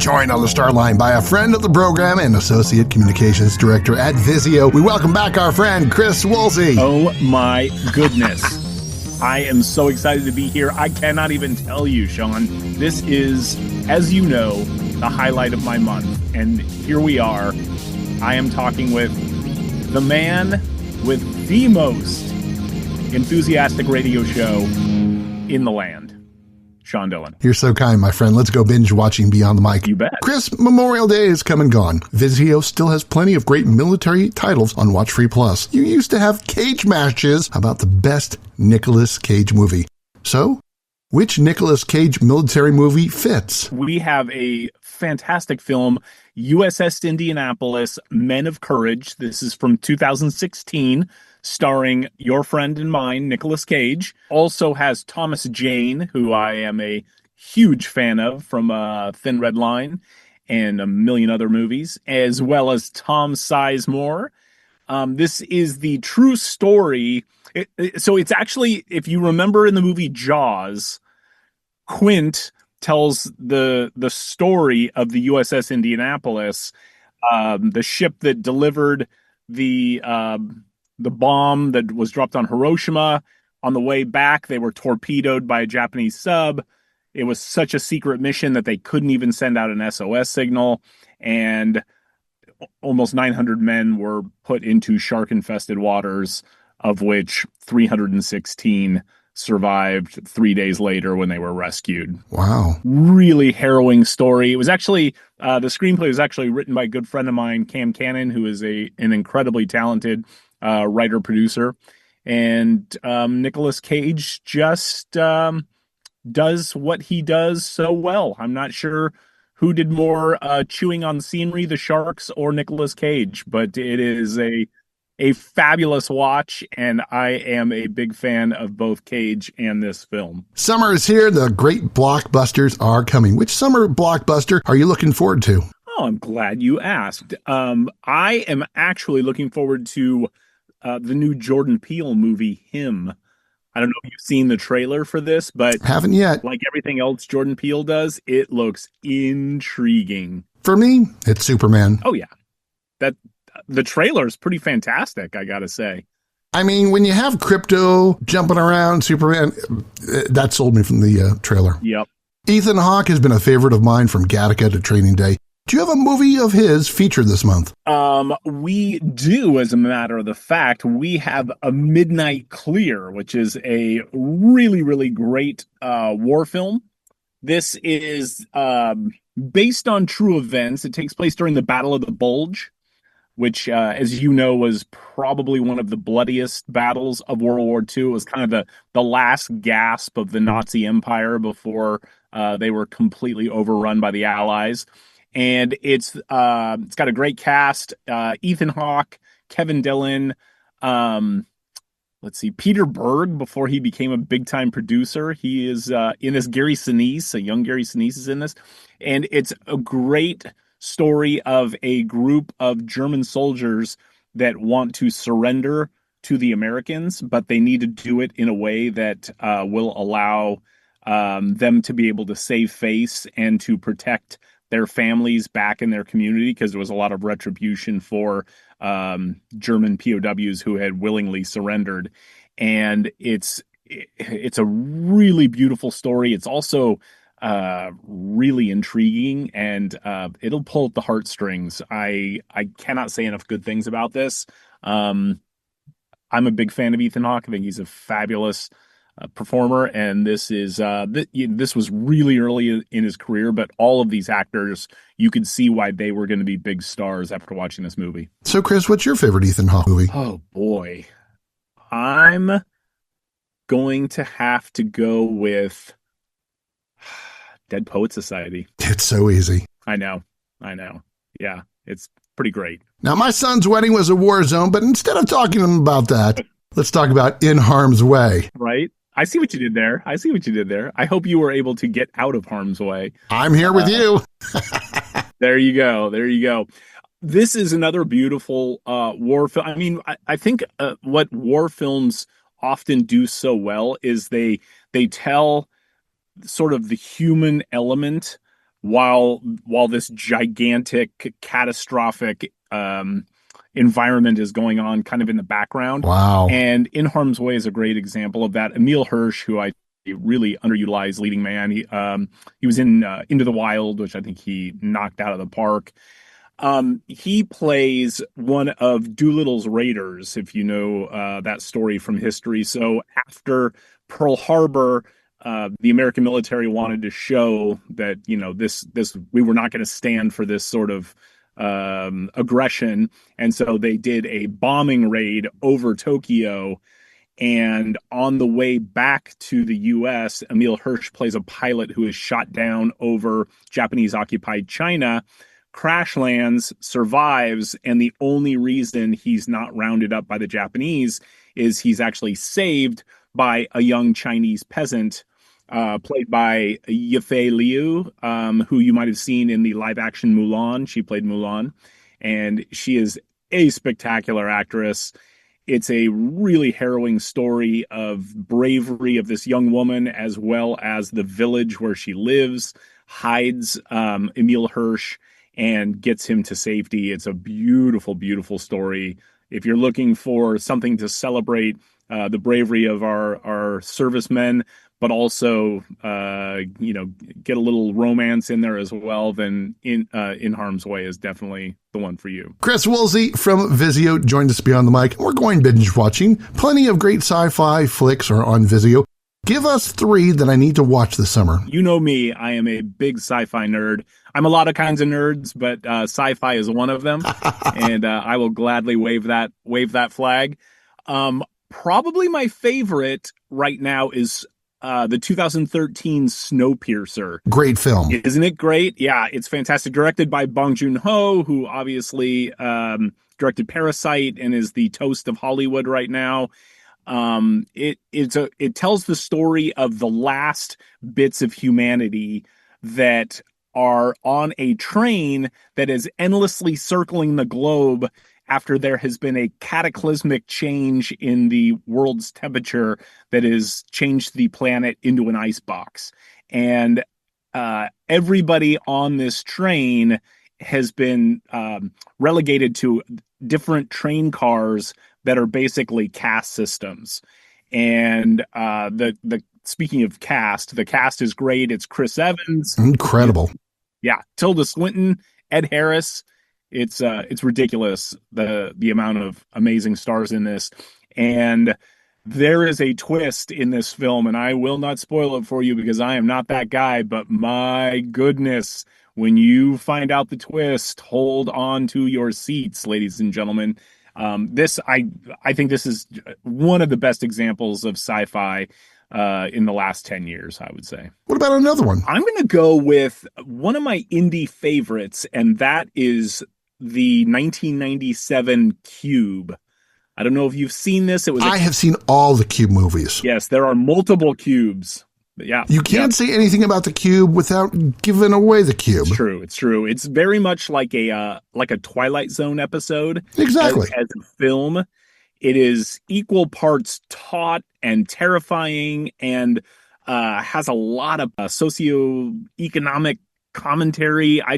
joined on the Starline by a friend of the program and Associate Communications Director at Vizio. We welcome back our friend, Chris Woolsey. Oh my goodness. I am so excited to be here. I cannot even tell you, Sean. This is, as you know, the highlight of my month. And here we are. I am talking with the man with the most enthusiastic radio show in the land, Sean Dillon. You're so kind, my friend. Let's go binge watching Beyond the Mic. You bet. Chris, Memorial Day has come and gone. Vizio still has plenty of great military titles on WatchFree Plus. You used to have cage matches about the best Nicolas Cage movie. So, which Nicolas Cage military movie fits? We have a fantastic film, USS Indianapolis, Men of Courage. This is from 2016, starring your friend and mine, Nicolas Cage. Also has Thomas Jane, who I am a huge fan of from Thin Red Line and a million other movies, as well as Tom Sizemore. This is the true story. So it's actually, if you remember in the movie Jaws, Quint tells the story of the USS Indianapolis, the ship that delivered the bomb that was dropped on Hiroshima. On the way back, they were torpedoed by a Japanese sub. It was such a secret mission that they couldn't even send out an SOS signal, and almost 900 men were put into shark-infested waters, of which 316 survived 3 days later when they were rescued. Wow. Really harrowing story. It was actually, the screenplay was actually written by a good friend of mine, Cam Cannon, who is an incredibly talented writer-producer. And Nicolas Cage just does what he does so well. I'm not sure who did more chewing on scenery, the sharks or Nicolas Cage, but it is a fabulous watch, and I am a big fan of both Cage and this film. Summer is here. The great blockbusters are coming. Which summer blockbuster are you looking forward to? Oh, I'm glad you asked. I am actually looking forward to the new Jordan Peele movie, Him. I don't know if you've seen the trailer for this, but haven't yet. Like everything else Jordan Peele does, it looks intriguing. For me, it's Superman. Oh, yeah. The trailer is pretty fantastic, I gotta say. I mean, when you have crypto jumping around, Superman, that sold me from the trailer. Yep. Ethan Hawke has been a favorite of mine from Gattaca to Training Day. Do you have a movie of his featured this month? We do, as a matter of the fact. We have A Midnight Clear, which is a really, really great war film. This is based on true events. It takes place during the Battle of the Bulge, which, as you know, was probably one of the bloodiest battles of World War II. It was kind of the last gasp of the Nazi Empire before they were completely overrun by the Allies. And it's got a great cast: Ethan Hawke, Kevin Dillon, Peter Berg, before he became a big-time producer. He is in this. Gary Sinise, a young Gary Sinise is in this. And it's a great story of a group of German soldiers that want to surrender to the Americans, but they need to do it in a way that will allow them to be able to save face and to protect their families back in their community, because there was a lot of retribution for German POWs who had willingly surrendered. And it's a really beautiful story. It's also really intriguing, and it'll pull at the heartstrings. I cannot say enough good things about this. I'm a big fan of Ethan Hawke. I think he's a fabulous performer, and this was really early in his career, but all of these actors, you could see why they were going to be big stars after watching this movie. So, Chris, what's your favorite Ethan Hawke movie? Oh boy, I'm going to have to go with Dead Poet Society. It's so easy. I know. Yeah, it's pretty great. Now, my son's wedding was a war zone, but instead of talking to him about that, let's talk about In Harm's Way. Right? I see what you did there. I hope you were able to get out of harm's way. I'm here with you. There you go. This is another beautiful war film. I mean, I think what war films often do so well is they tell sort of the human element while this gigantic, catastrophic environment is going on kind of in the background. Wow. And In Harm's Way is a great example of that. Emil Hirsch, who I really underutilized leading man, he was in Into the Wild, which I think he knocked out of the park. He plays one of Doolittle's raiders, if you know that story from history. So after Pearl Harbor, the American military wanted to show that, this we were not going to stand for this sort of aggression, and so they did a bombing raid over Tokyo. And on the way back to the U.S., Emil Hirsch plays a pilot who is shot down over Japanese-occupied China, crash lands, survives, and the only reason he's not rounded up by the Japanese is he's actually saved by a young Chinese peasant played by Yifei Liu, who you might have seen in the live-action Mulan. She played Mulan, and she is a spectacular actress. It's a really harrowing story of bravery of this young woman, as well as the village where she lives, hides Emil Hirsch and gets him to safety. It's a beautiful, beautiful story. If you're looking for something to celebrate the bravery of our servicemen, but also get a little romance in there as well, then In Harm's Way is definitely the one for you. Chris Woolsey from Vizio joined us beyond the mic. We're going binge watching. Plenty of great sci-fi flicks are on Vizio. Give us 3 that I need to watch this summer. You know me, I am a big sci-fi nerd. I'm a lot of kinds of nerds, but sci-fi is one of them, and I will gladly wave that flag. Probably my favorite right now is the 2013 Snowpiercer. Great film. Isn't it great? Yeah, it's fantastic. Directed by Bong Joon-ho, who obviously directed Parasite and is the toast of Hollywood right now. It tells the story of the last bits of humanity that are on a train that is endlessly circling the globe after there has been a cataclysmic change in the world's temperature that has changed the planet into an icebox. And everybody on this train has been relegated to different train cars that are basically caste systems. And speaking of cast, the cast is great. It's Chris Evans. Incredible. Yeah. Tilda Swinton, Ed Harris. It's ridiculous, the amount of amazing stars in this. And there is a twist in this film, and I will not spoil it for you because I am not that guy, but my goodness, when you find out the twist, hold on to your seats, ladies and gentlemen. I think this is one of the best examples of sci-fi in the last 10 years, I would say. What about another one? I'm going to go with one of my indie favorites, and that is the 1997 Cube. I don't know if you've seen this. I have seen all the Cube movies. Yes, there are multiple Cubes. Yeah. You can't say anything about the Cube without giving away the Cube. It's true. It's very much like a Twilight Zone episode. Exactly. As a film. It is equal parts taut and terrifying, and has a lot of socioeconomic commentary. I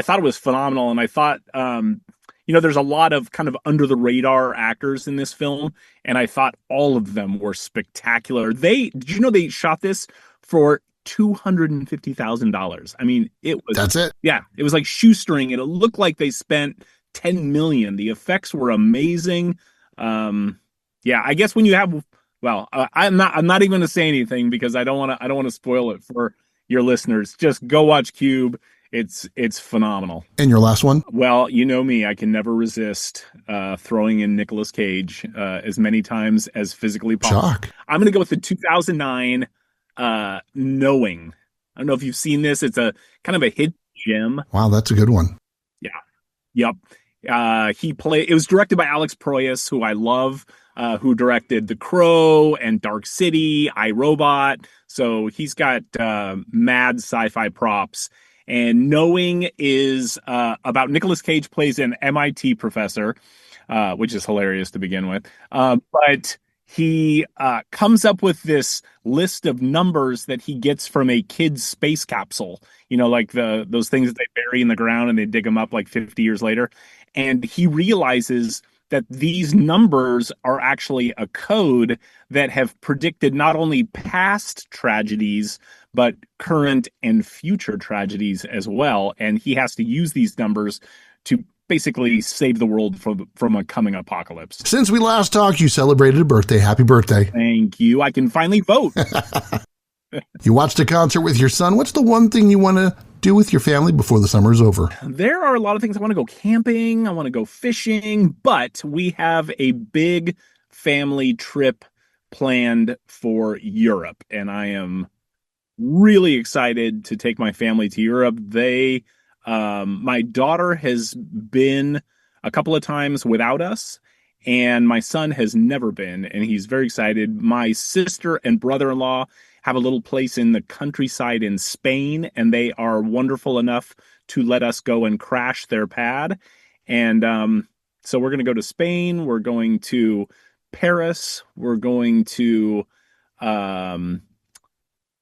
thought it was phenomenal, and I thought there's a lot of kind of under the radar actors in this film, and I thought all of them were spectacular. Did you know they shot this for $250,000? I mean, that's it. Yeah, it was like shoestring, and it looked like they spent $10 million. The effects were amazing. I guess when you have, I'm not even going to say anything because I don't want to spoil it for your listeners. Just go watch Cube. It's phenomenal. And your last one? Well, you know me, I can never resist throwing in Nicolas Cage as many times as physically possible. Shock. I'm going to go with the 2009 Knowing. I don't know if you've seen this. It's a kind of a hit gem. Wow, that's a good one. Yeah. Yep. It was directed by Alex Proyas, who I love, who directed The Crow and Dark City, iRobot. So he's got mad sci-fi props. And Knowing is about Nicolas Cage plays an MIT professor, which is hilarious to begin with. But he comes up with this list of numbers that he gets from a kid's space capsule, like those things that they bury in the ground and they dig them up like 50 years later. And he realizes that these numbers are actually a code that have predicted not only past tragedies, but current and future tragedies as well. And he has to use these numbers to basically save the world from a coming apocalypse. Since we last talked, you celebrated a birthday. Happy birthday. Thank you. I can finally vote. You watched a concert with your son. What's the one thing you want to do with your family before the summer is over? There are a lot of things. I want to go camping. I want to go fishing. But we have a big family trip planned for Europe. And I am really excited to take my family to Europe. My daughter has been a couple of times without us, and my son has never been, and he's very excited. My sister and brother-in-law have a little place in the countryside in Spain, and they are wonderful enough to let us go and crash their pad. And so we're going to go to Spain. We're going to Paris. We're going to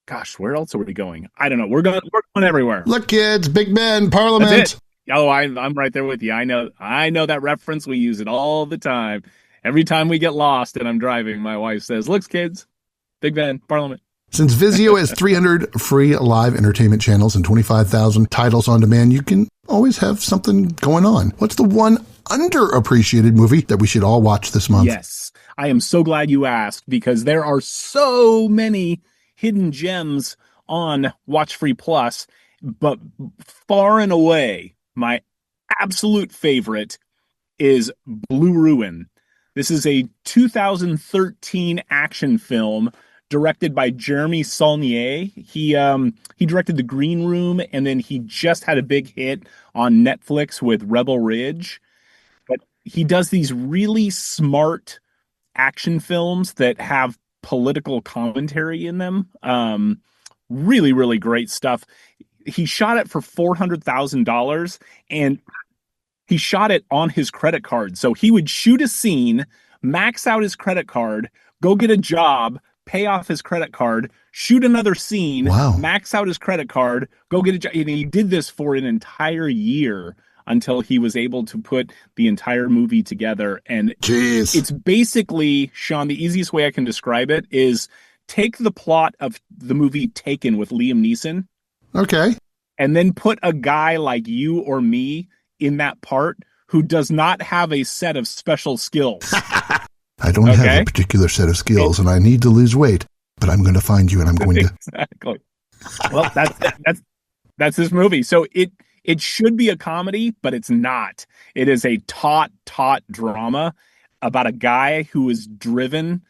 gosh, where else are we going? I don't know. We're going everywhere. Look, kids, Big Ben, Parliament. That's it. Oh, I'm right there with you. I know that reference. We use it all the time. Every time we get lost and I'm driving, my wife says, "Looks, kids, Big Ben, Parliament." Since Vizio has 300 free live entertainment channels and 25,000 titles on demand, you can always have something going on. What's the one underappreciated movie that we should all watch this month? Yes, I am so glad you asked, because there are so many hidden gems on WatchFree Plus, but far and away, my absolute favorite is Blue Ruin. This is a 2013 action film directed by Jeremy Saulnier. He directed The Green Room, and then he just had a big hit on Netflix with Rebel Ridge. But he does these really smart action films that have political commentary in them. Really, really great stuff. He shot it for $400,000, and he shot it on his credit card. So he would shoot a scene, max out his credit card, go get a job, pay off his credit card, shoot another scene, max out his credit card, go get a job. And he did this for an entire year until he was able to put the entire movie together. And it's basically, Sean, the easiest way I can describe it is take the plot of the movie Taken with Liam Neeson. Okay. And then put a guy like you or me in that part who does not have a set of special skills. I don't have a particular set of skills, and I need to lose weight, but I'm going to find you, and I'm going to... Exactly. Well, that's this movie. So it should be a comedy, but it's not. It is a taut drama about a guy who is driven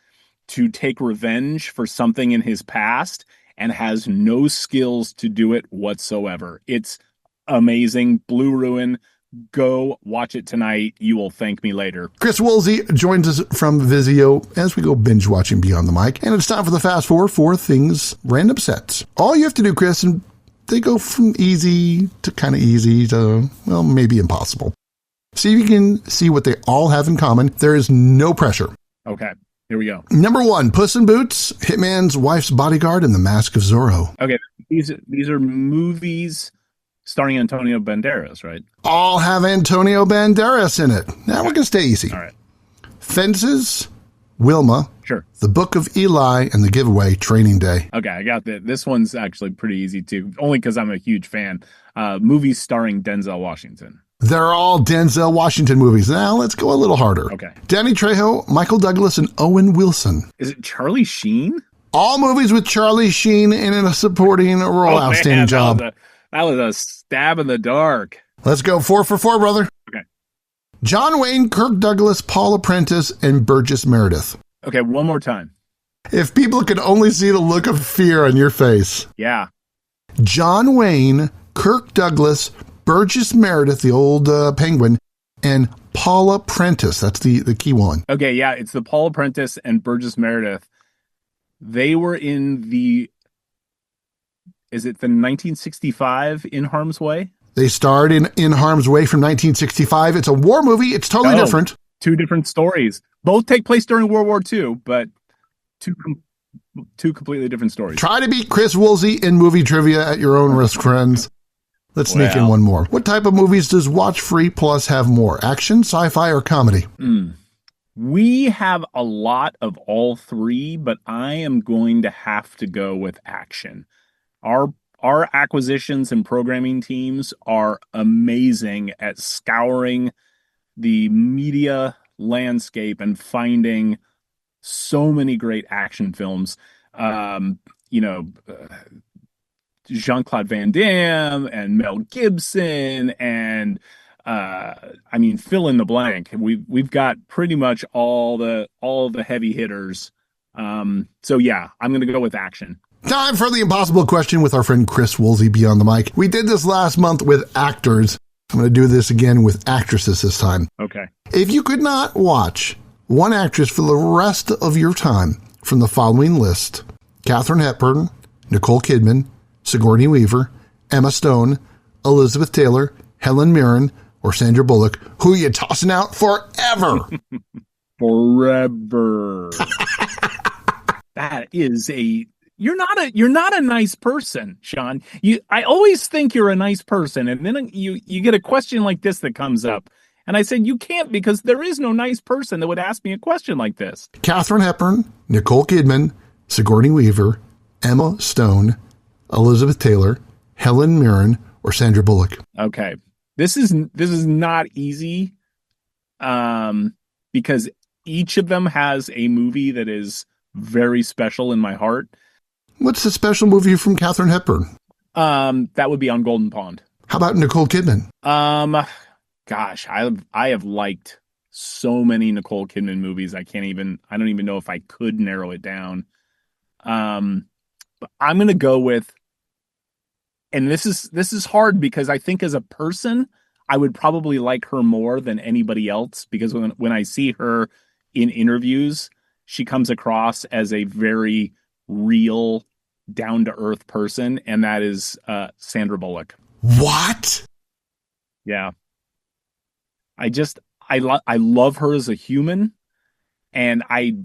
to take revenge for something in his past and has no skills to do it whatsoever. It's amazing. Blue Ruin. Go watch it tonight. You will thank me later. Chris Woolsey joins us from Vizio as we go binge watching Beyond the Mic. And it's time for the fast forward for things random sets. All you have to do, Chris, and they go from easy to kind of easy to, well, maybe impossible. See if you can see what they all have in common. There is no pressure. Okay, here we go. Number 1, Puss in Boots, Hitman's Wife's Bodyguard, and The Mask of Zorro. Okay, these are movies starring Antonio Banderas, right? All have Antonio Banderas in it. Now we're going to stay easy. All right. Fences, Wilma, sure. The Book of Eli, and The Giveaway, Training Day. Okay, I got that. This one's actually pretty easy too, only because I'm a huge fan. Movies starring Denzel Washington. They're all Denzel Washington movies. Now let's go a little harder. Okay. Danny Trejo, Michael Douglas, and Owen Wilson. Is it Charlie Sheen? All movies with Charlie Sheen in a supporting role. Outstanding job. That was a stab in the dark. Let's go 4 for 4, brother. Okay. John Wayne, Kirk Douglas, Paula Prentice, and Burgess Meredith. Okay, one more time. If people could only see the look of fear on your face. Yeah. John Wayne, Kirk Douglas, Burgess Meredith, the old penguin, and Paula Prentice. That's the key one. Okay, yeah, it's the Paula Prentice and Burgess Meredith. They were in the... Is it the 1965 In Harm's Way? They starred in Harm's Way from 1965. It's a war movie. It's totally different. Two different stories. Both take place during World War II, but two completely different stories. Try to beat Chris Woolsey in movie trivia at your own risk, friends. Let's sneak in one more. What type of movies does WatchFree Plus have more? Action, sci-fi, or comedy? We have a lot of all three, but I am going to have to go with action. Our acquisitions and programming teams are amazing at scouring the media landscape and finding so many great action films. Jean-Claude Van Damme and Mel Gibson and fill in the blank. We've got pretty much all the heavy hitters. So yeah, I'm going to go with action. Time for the impossible question with our friend Chris Woolsey beyond the mic. We did this last month with actors. I'm going to do this again with actresses this time. Okay. If you could not watch one actress for the rest of your time from the following list: Katharine Hepburn, Nicole Kidman, Sigourney Weaver, Emma Stone, Elizabeth Taylor, Helen Mirren, or Sandra Bullock, who are you tossing out forever? Forever. That is you're not a nice person, Sean. I always think you're a nice person, and then you get a question like this that comes up. And I said, you can't, because there is no nice person that would ask me a question like this. Katharine Hepburn, Nicole Kidman, Sigourney Weaver, Emma Stone, Elizabeth Taylor, Helen Mirren, or Sandra Bullock. Okay. This is not easy, because each of them has a movie that is very special in my heart. What's the special movie from Katharine Hepburn? That would be On Golden Pond. How about Nicole Kidman? Gosh, I have liked so many Nicole Kidman movies. I don't even know if I could narrow it down. But I'm going to go with, and this is hard because I think as a person, I would probably like her more than anybody else, because when I see her in interviews, she comes across as a very real, down-to-earth person, and that is Sandra Bullock. What? Yeah. I love her as a human, and I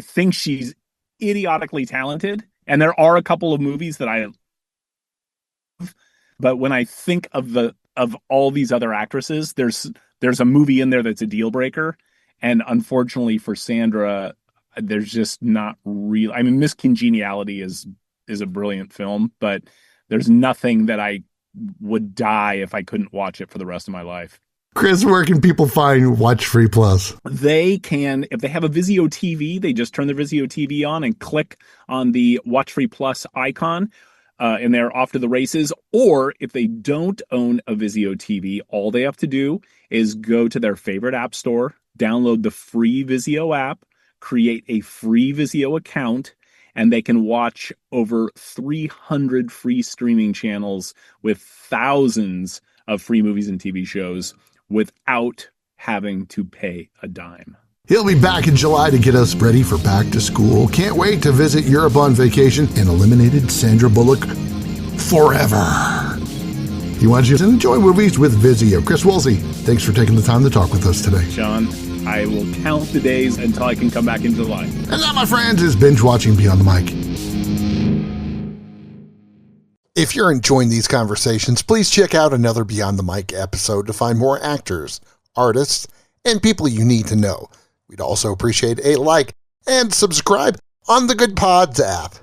think she's idiotically talented. And there are a couple of movies that I love, but when I think of all these other actresses, there's a movie in there that's a deal breaker, and unfortunately for Sandra, there's just not real. I mean, Miss Congeniality is a brilliant film, but there's nothing that I would die if I couldn't watch it for the rest of my life. Chris, where can people find WatchFree Plus? They can, if they have a Vizio TV, they just turn their Vizio TV on and click on the WatchFree Plus icon, and they're off to the races. Or if they don't own a Vizio TV, all they have to do is go to their favorite app store, download the free Vizio app, create a free Vizio account, and they can watch over 300 free streaming channels with thousands of free movies and TV shows without having to pay a dime. He'll be back in July to get us ready for back to school. Can't wait to visit Europe on vacation and eliminated Sandra Bullock forever. He wants you to enjoy movies with Vizio. Chris Woolsey, thanks for taking the time to talk with us today. Sean, I will count the days until I can come back in July. And that, my friends, is Binge Watching Beyond the Mic. If you're enjoying these conversations, please check out another Beyond the Mic episode to find more actors, artists, and people you need to know. We'd also appreciate a like and subscribe on the Good Pods app.